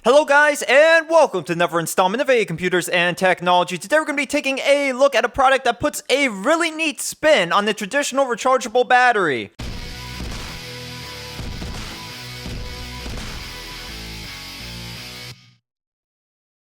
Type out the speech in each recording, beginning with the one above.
Hello guys, and welcome to another installment of A Computers and Technology. Today we're going to be taking a look at a product that puts a really neat spin on the traditional rechargeable battery.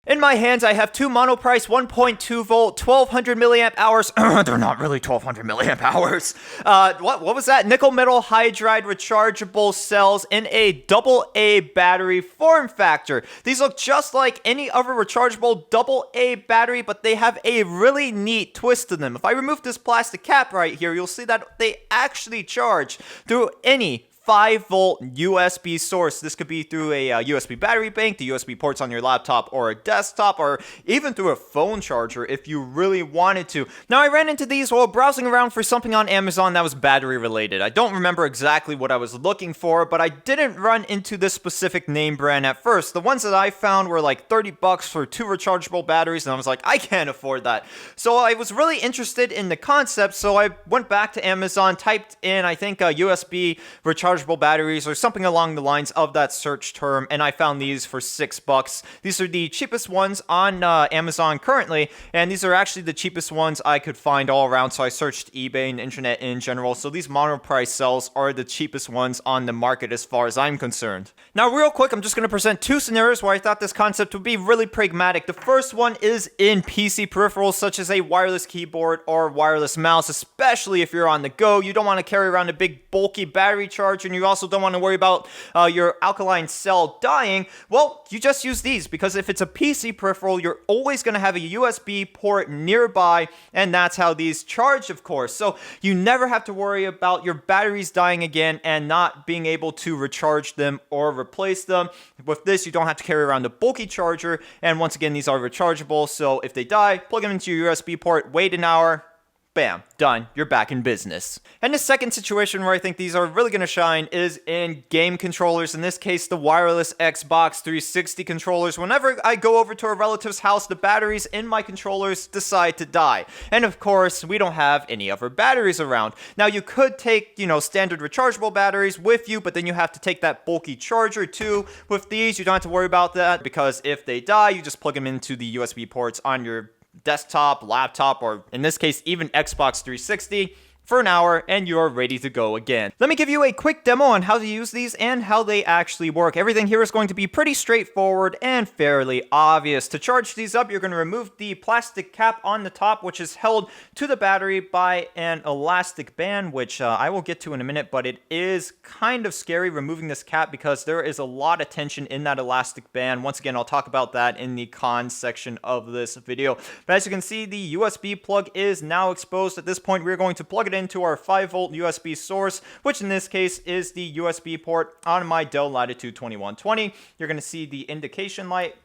In my hands, I have two Monoprice 1.2 volt, 1200 milliamp hours. They're not really 1200 milliamp hours. What was that? Nickel metal hydride rechargeable cells in a AA battery form factor. These look just like any other rechargeable AA battery, but they have a really neat twist to them. If I remove this plastic cap right here, you'll see that they actually charge through any 5-volt USB source. This could be through a USB battery bank, the USB ports on your laptop or a desktop, or even through a phone charger if you really wanted to. Now, I ran into these while browsing around for something on Amazon that was battery related. I don't remember exactly what I was looking for, but I didn't run into this specific name brand at first. The ones that I found were like $30 for two rechargeable batteries, and I was like, I can't afford that. So I was really interested in the concept, so I went back to Amazon, typed in, I think, USB rechargeable batteries or something along the lines of that search term, and I found these for $6. These are the cheapest ones on Amazon currently, and these are actually the cheapest ones I could find all around. So I searched eBay and the internet in general. So these Monoprice cells are the cheapest ones on the market as far as I'm concerned. Now, real quick, I'm just going to present two scenarios where I thought this concept would be really pragmatic. The first one is in PC peripherals such as a wireless keyboard or wireless mouse, especially if you're on the go. You don't want to carry around a big bulky battery charger, and you also don't want to worry about your alkaline cell dying. Well, you just use these, because if it's a PC peripheral, you're always going to have a USB port nearby, and that's how these charge, of course. So you never have to worry about your batteries dying again and not being able to recharge them or replace them. With this, you don't have to carry around a bulky charger, and once again, these are rechargeable, so if they die, plug them into your USB port, wait an hour, bam, done, you're back in business. And the second situation where I think these are really going to shine is in game controllers. In this case, the wireless Xbox 360 controllers. Whenever I go over to a relative's house, the batteries in my controllers decide to die. And of course, we don't have any other batteries around. Now, you could take, standard rechargeable batteries with you, but then you have to take that bulky charger too. With these, you don't have to worry about that, because if they die, you just plug them into the USB ports on your desktop, laptop, or in this case, even Xbox 360 for an hour, and you're ready to go again. Let me give you a quick demo on how to use these and how they actually work. Everything here is going to be pretty straightforward and fairly obvious. To charge these up, you're going to remove the plastic cap on the top, which is held to the battery by an elastic band, which I will get to in a minute, but it is kind of scary removing this cap because there is a lot of tension in that elastic band. Once again, I'll talk about that in the cons section of this video. But as you can see, the USB plug is now exposed. At this point, we're going to plug it into our 5-volt USB source, which in this case is the USB port on my Dell Latitude 2120. You're going to see the indication light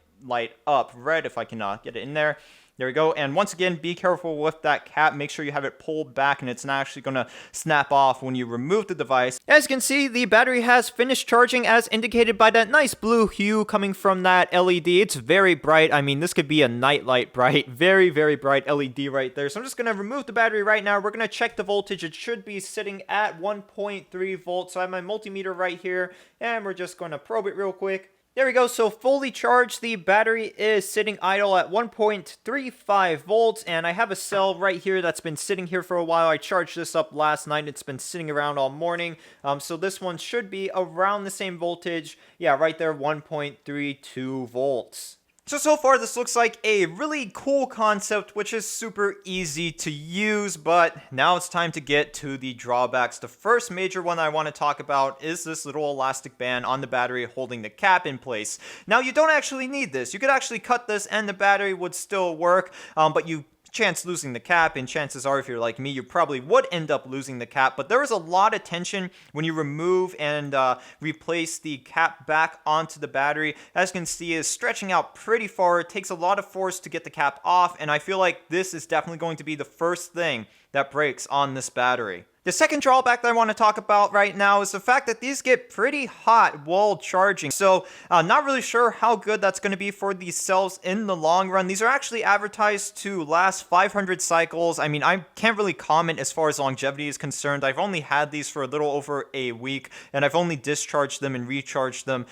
up red, if I can get it in there. There we go. And once again, be careful with that cap. Make sure you have it pulled back and it's not actually going to snap off when you remove the device. As you can see, the battery has finished charging as indicated by that nice blue hue coming from that LED. It's very bright. I mean, this could be a nightlight bright. Very, very bright LED right there. So I'm just going to remove the battery right now. We're going to check the voltage. It should be sitting at 1.3 volts. So I have my multimeter right here, and we're just going to probe it real quick. There we go. So fully charged, the battery is sitting idle at 1.35 volts, and I have a cell right here that's been sitting here for a while. I charged this up last night. It's been sitting around all morning. So this one should be around the same voltage. Yeah, right there, 1.32 volts. So far, this looks like a really cool concept, which is super easy to use, but now it's time to get to the drawbacks. The first major one I want to talk about is this little elastic band on the battery holding the cap in place. Now, you don't actually need this. You could actually cut this and the battery would still work, but you chance losing the cap, and chances are, if you're like me, you probably would end up losing the cap. But there is a lot of tension when you remove and replace the cap back onto the battery. As you can see, is stretching out pretty far. It takes a lot of force to get the cap off, and I feel like this is definitely going to be the first thing that breaks on this battery. The second drawback that I want to talk about right now is the fact that these get pretty hot while charging. So not really sure how good that's going to be for these cells in the long run. These are actually advertised to last 500 cycles. I mean, I can't really comment as far as longevity is concerned. I've only had these for a little over a week, and I've only discharged them and recharged them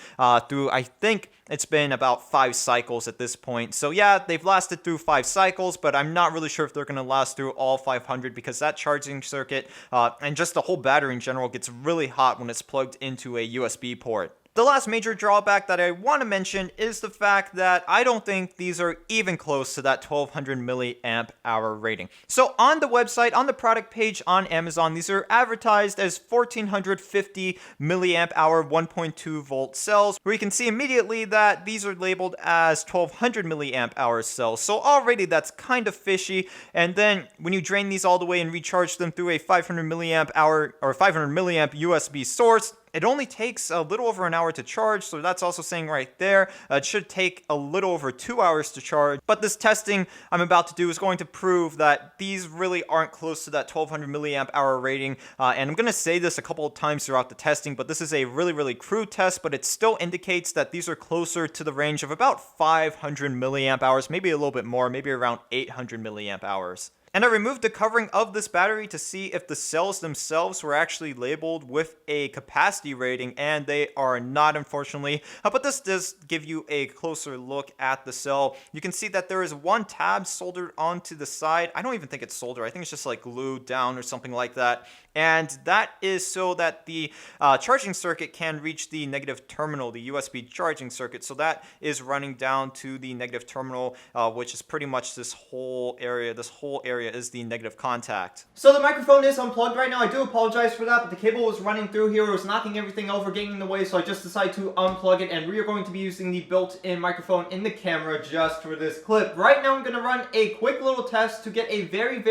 through, I think, it's been about 5 cycles at this point. So yeah, they've lasted through 5 cycles, but I'm not really sure if they're going to last through all 500 because that charging circuit and just the whole battery in general gets really hot when it's plugged into a USB port. The last major drawback that I want to mention is the fact that I don't think these are even close to that 1200 milliamp hour rating. So on the website, on the product page on Amazon, these are advertised as 1450 milliamp hour 1.2 volt cells, where you can see immediately that these are labeled as 1200 milliamp hour cells. So already that's kind of fishy. And then when you drain these all the way and recharge them through a 500 milliamp hour or 500 milliamp USB source, it only takes a little over an hour to charge, so that's also saying right there it should take a little over 2 hours to charge. But this testing I'm about to do is going to prove that these really aren't close to that 1200 milliamp hour rating. And I'm going to say this a couple of times throughout the testing, but this is a really crude test, but it still indicates that these are closer to the range of about 500 milliamp hours, maybe a little bit more, maybe around 800 milliamp hours. And I removed the covering of this battery to see if the cells themselves were actually labeled with a capacity rating, and they are not, unfortunately. But this does give you a closer look at the cell. You can see that there is one tab soldered onto the side. I don't even think it's soldered. I think it's just like glued down or something like that. And that is so that the charging circuit can reach the negative terminal, the USB charging circuit. So that is running down to the negative terminal, which is pretty much this whole area. This whole area is the negative contact. So the microphone is unplugged right now. I do apologize for that, but the cable was running through here. It was knocking everything over, getting in the way, so I just decided to unplug it, and we are going to be using the built-in microphone in the camera just for this clip. Right now I'm going to run a quick little test to get a very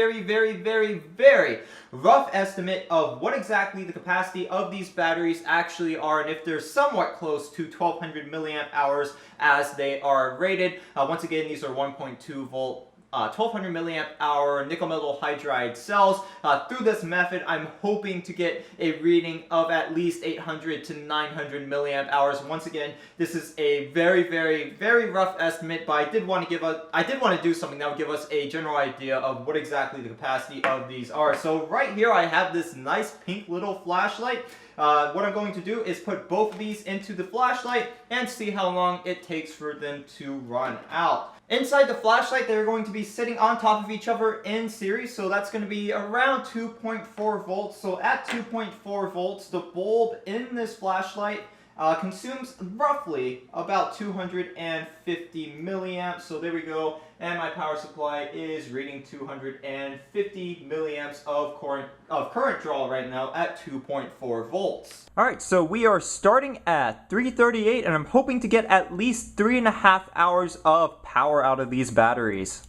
rough estimate of what exactly the capacity of these batteries actually are, and if they're somewhat close to 1200 milliamp hours as they are rated. Once again, these are 1.2 volt 1200 milliamp hour nickel metal hydride cells. Through this method, I'm hoping to get a reading of at least 800 to 900 milliamp hours. Once again, this is a very rough estimate, but I did want to do something that would give us a general idea of what exactly the capacity of these are. So right here, I have this nice pink little flashlight. What I'm going to do is put both of these into the flashlight and see how long it takes for them to run out. Inside the flashlight, they're going to be sitting on top of each other in series, so that's going to be around 2.4 volts. So at 2.4 volts, the bulb in this flashlight consumes roughly about 250 milliamps. So there we go. And my power supply is reading 250 milliamps of current draw right now at 2.4 volts. All right, so we are starting at 3:38, and I'm hoping to get at least 3.5 hours of power out of these batteries.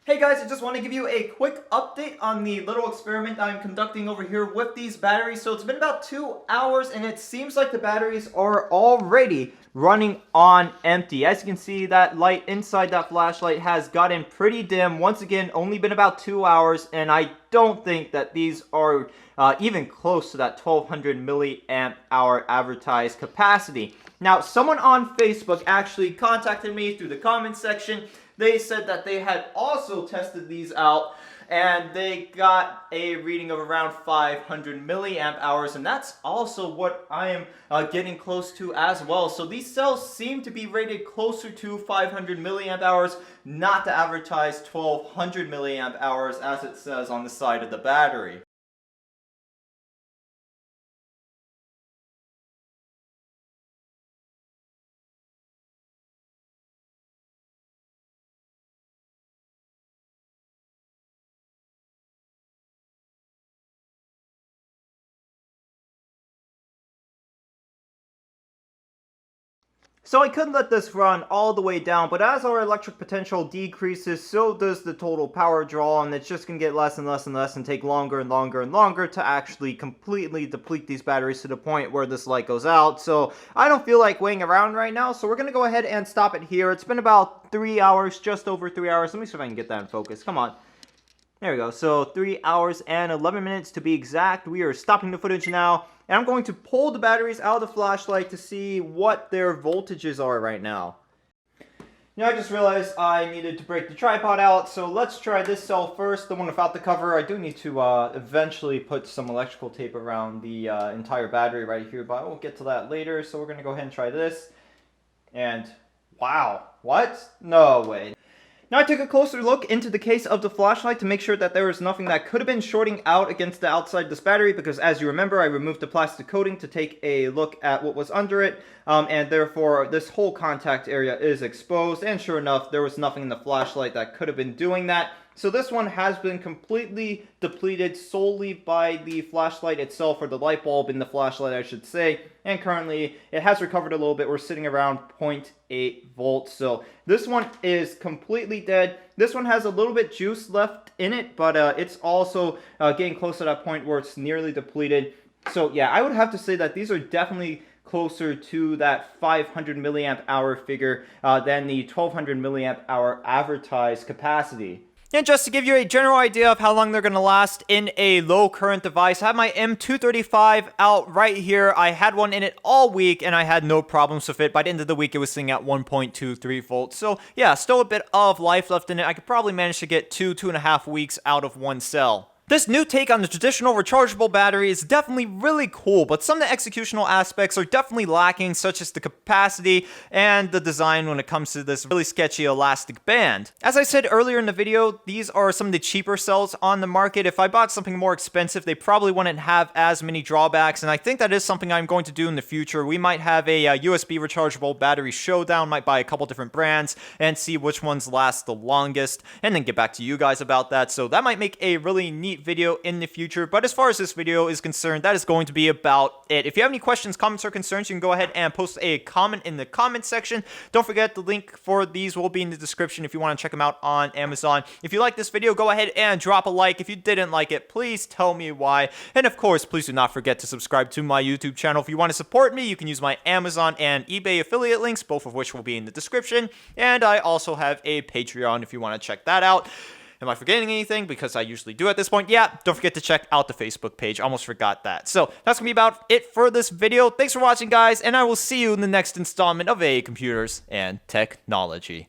Hey guys, I just want to give you a quick update on the little experiment I'm conducting over here with these batteries. So it's been about 2 hours, and it seems like the batteries are already running on empty. As you can see, that light inside that flashlight has gotten pretty dim. Once again, only been about 2 hours, and I don't think that these are even close to that 1200 milliamp hour advertised capacity. Now, someone on Facebook actually contacted me through the comments section. They said that they had also tested these out, and they got a reading of around 500 milliamp hours, and that's also what I am getting close to as well. So these cells seem to be rated closer to 500 milliamp hours, not the advertised 1200 milliamp hours as it says on the side of the battery. So I could let this run all the way down, but as our electric potential decreases, so does the total power draw, and it's just going to get less and less and less and take longer and longer and longer to actually completely deplete these batteries to the point where this light goes out. So I don't feel like waiting around right now, so we're going to go ahead and stop it here. It's been about 3 hours, just over 3 hours. Let me see if I can get that in focus. Come on. There we go. So 3 hours and 11 minutes to be exact. We are stopping the footage now. And I'm going to pull the batteries out of the flashlight to see what their voltages are right now. Now I just realized I needed to break the tripod out, so let's try this cell first, the one without the cover. I do need to eventually put some electrical tape around the entire battery right here, but I will get to that later. So we're going to go ahead and try this. And wow, what? No way. Now I took a closer look into the case of the flashlight to make sure that there was nothing that could have been shorting out against the outside of this battery, because as you remember, I removed the plastic coating to take a look at what was under it, and therefore this whole contact area is exposed, and sure enough, there was nothing in the flashlight that could have been doing that. So this one has been completely depleted solely by the flashlight itself, or the light bulb in the flashlight, I should say. And currently, it has recovered a little bit. We're sitting around 0.8 volts. So this one is completely dead. This one has a little bit juice left in it, but it's also getting close to that point where it's nearly depleted. So yeah, I would have to say that these are definitely closer to that 500 milliamp hour figure than the 1200 milliamp hour advertised capacity. And just to give you a general idea of how long they're going to last in a low current device, I have my M235 out right here. I had one in it all week and I had no problems with it. By the end of the week, it was sitting at 1.23 volts. So yeah, still a bit of life left in it. I could probably manage to get 2.5 weeks out of one cell. This new take on the traditional rechargeable battery is definitely really cool, but some of the executional aspects are definitely lacking, such as the capacity and the design when it comes to this really sketchy elastic band. As I said earlier in the video, these are some of the cheaper cells on the market. If I bought something more expensive, they probably wouldn't have as many drawbacks, and I think that is something I'm going to do in the future. We might have a USB rechargeable battery showdown, might buy a couple different brands and see which ones last the longest, and then get back to you guys about that. So that might make a really neat video in the future, but as far as this video is concerned, that is going to be about it. If you have any questions, comments, or concerns, you can go ahead and post a comment in the comment section. Don't forget, the link for these will be in the description if you want to check them out on Amazon. If you like this video, go ahead and drop a like. If you didn't like it, please tell me why. And of course, please do not forget to subscribe to my YouTube channel. If you want to support me, you can use my Amazon and eBay affiliate links, both of which will be in the description. And I also have a Patreon if you want to check that out. Am I forgetting anything? Because I usually do at this point. Yeah, don't forget to check out the Facebook page. Almost forgot that. So that's going to be about it for this video. Thanks for watching, guys, and I will see you in the next installment of A Computers and Technology.